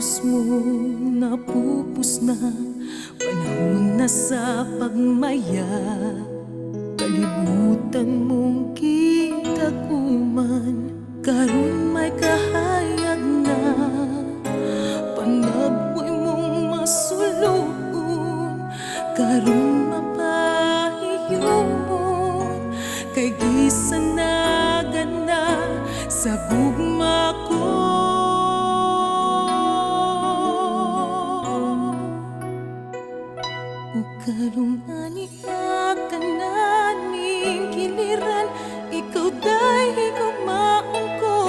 pusos mo napupos na, panahon na sa pagmaya. Kalibutan mong kitaguman, karon may kahayag na. Panagboy mong masulun, karon mapahiyumon. Kay gisanagan na sa gugma ko. Karong aniya ka na ning kiliran, ikaw day higugmaon ko.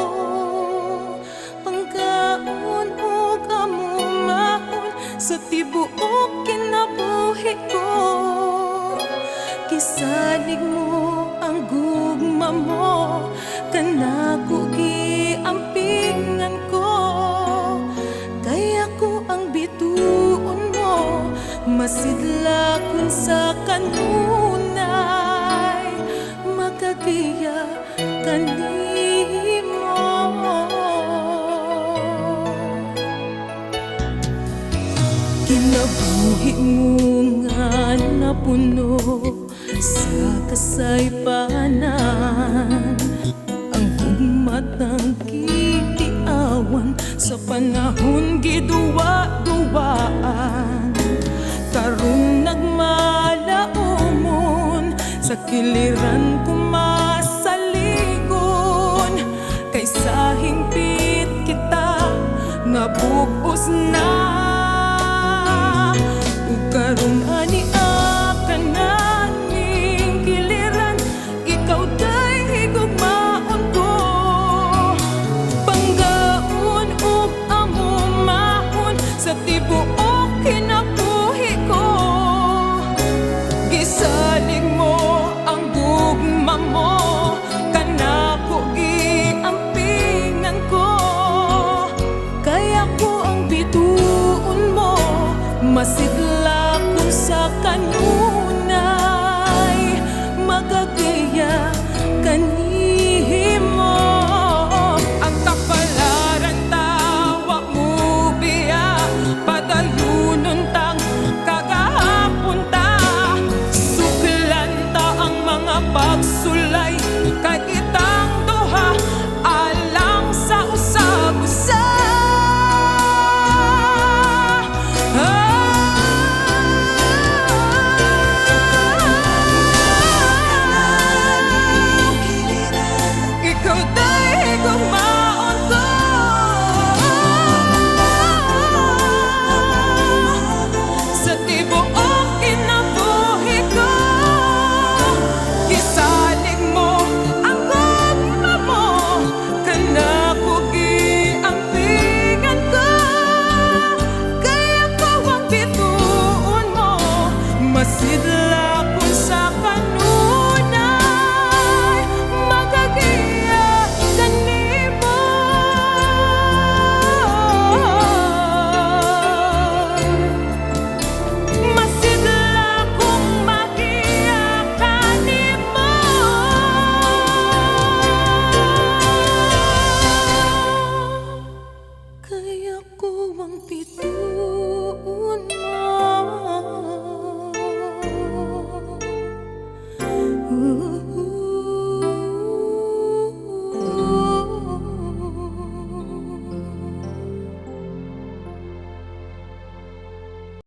Pangkaon o kamumaon sa tibuok kinabuhi ko. Kisalig mo ang gugma mo, kanako giampingan ko. Kaya ko ang bituon mo, masidla kun sa kanunay, makagiya kanimo. Kinabuhi mo nga napuno sa kasaypanan, ang hugmatang kitiawan sa panahon giduwa-duwaan. Karong nagmalaumon sa kiliran kumasaligon, kay sa hingpit kita nga bugos na. Ug karong ania ka na ning kiliran, ikaw day higugmaon ko. Panggaon ug amumahon sa tibuok kinabuhi ko. Gisalig mo ang gugma mo, kanako giampingan ko. Kaya ko ang bituon mo, masit